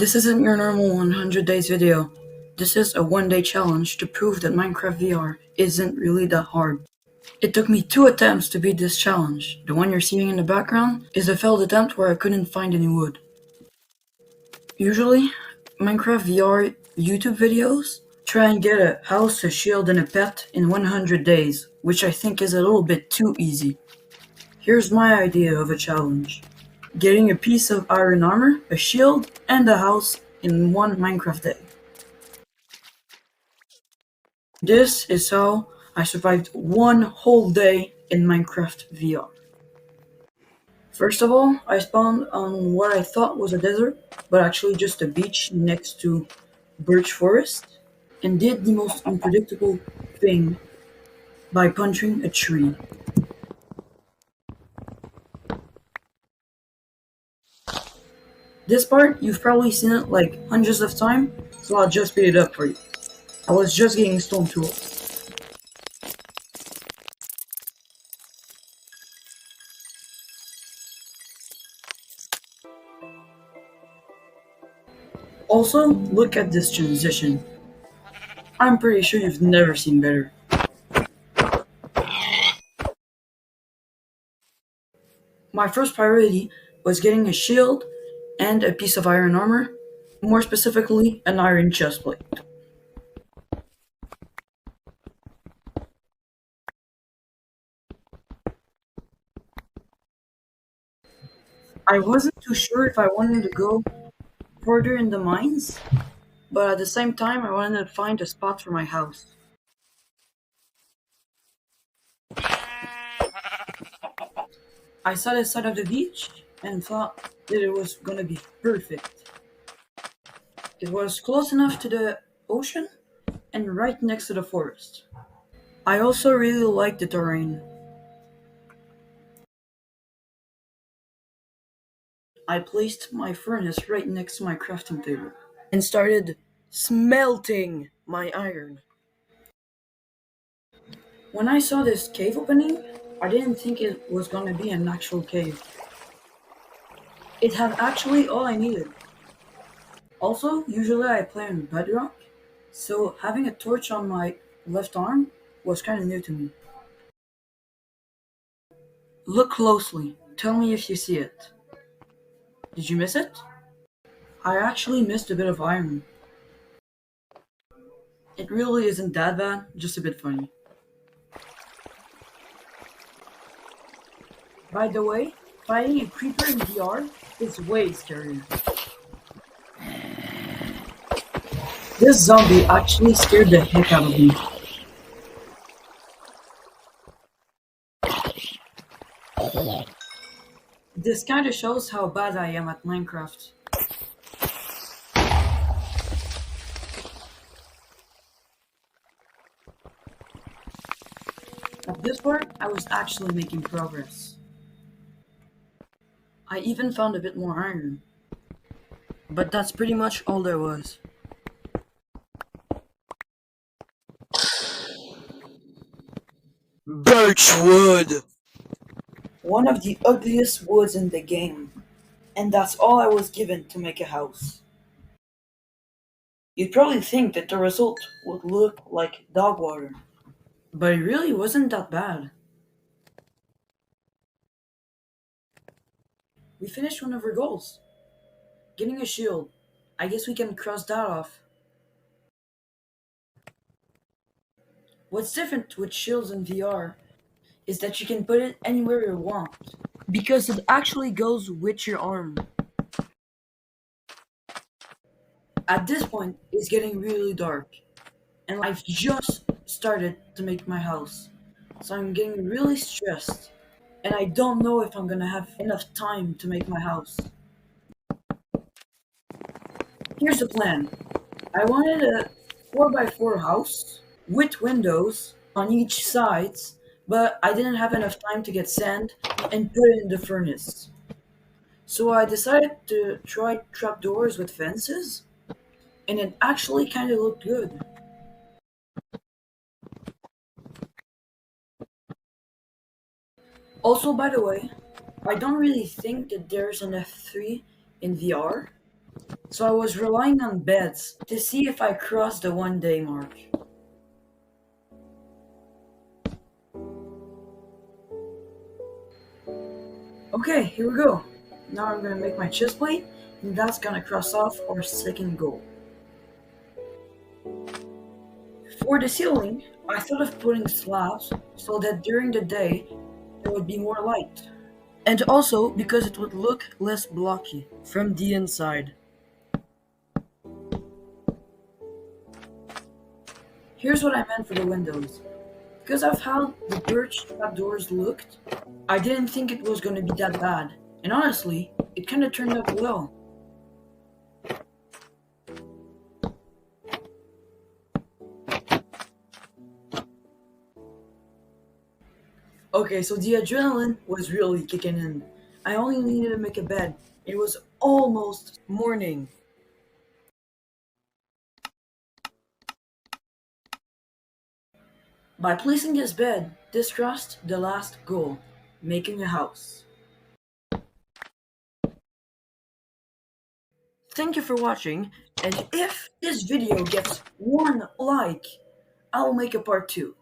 This isn't your normal 100 days video. This is a one-day challenge to prove that Minecraft VR isn't really that hard. It took me 2 attempts to beat this challenge. The one you're seeing in the background is a failed attempt where I couldn't find any wood. Usually, Minecraft VR YouTube videos try and get a house, a shield, and a pet in 100 days, which I think is a little bit too easy. Here's my idea of a challenge. Getting a piece of iron armor, a shield, and a house in one Minecraft day. This is how I survived one whole day in Minecraft VR. First of all, I spawned on what I thought was a desert, but actually just a beach next to birch forest, and did the most unpredictable thing by punching a tree. This part, you've probably seen it like hundreds of times, so I'll just speed it up for you. I was just getting stone tools. Also, look at this transition. I'm pretty sure you've never seen better. My first priority was getting a shield and a piece of iron armor, more specifically, an iron chestplate. I wasn't too sure if I wanted to go further in the mines, but at the same time, I wanted to find a spot for my house. I saw the side of the beach and thought that it was gonna be perfect. It was close enough to the ocean and right next to the forest. I also really liked the terrain. I placed my furnace right next to my crafting table and started smelting my iron. When I saw this cave opening, I didn't think it was gonna be an actual cave. It had actually all I needed. Also, usually I play on Bedrock, so having a torch on my left arm was kinda new to me. Look closely. Tell me if you see it. Did you miss it? I actually missed a bit of iron. It really isn't that bad, just a bit funny. By the way, fighting a creeper in VR is way scarier. This zombie actually scared the heck out of me. This kinda shows how bad I am at Minecraft. At this part, I was actually making progress. I even found a bit more iron. But that's pretty much all there was. Birchwood! One of the ugliest woods in the game. And that's all I was given to make a house. You'd probably think that the result would look like dog water. But it really wasn't that bad. We finished one of our goals. Getting a shield. I guess we can cross that off. What's different with shields in VR is that you can put it anywhere you want. Because it actually goes with your arm. At this point, it's getting really dark. And I've just started to make my house. So I'm getting really stressed. And I don't know if I'm gonna have enough time to make my house. Here's the plan. I wanted a 4x4 house with windows on each side, but I didn't have enough time to get sand and put it in the furnace. So I decided to try trapdoors with fences, and it actually kind of looked good. Also, by the way, I don't really think that there's an F3 in VR, So I was relying on bets to see if I crossed the 1 day mark. Okay, here we go. Now I'm gonna make my chest plate, and that's gonna cross off our second goal. For the ceiling, I thought of putting slabs so that during the day there would be more light. And also because it would look less blocky from the inside. Here's what I meant for the windows. Because of how the birch trapdoors looked, I didn't think it was going to be that bad. And honestly, it kind of turned out well. Okay, so the adrenaline was really kicking in. I only needed to make a bed. It was almost morning. By placing this bed, this crossed the last goal, making a house. Thank you for watching, and if this video gets 1 like, I'll make a part 2.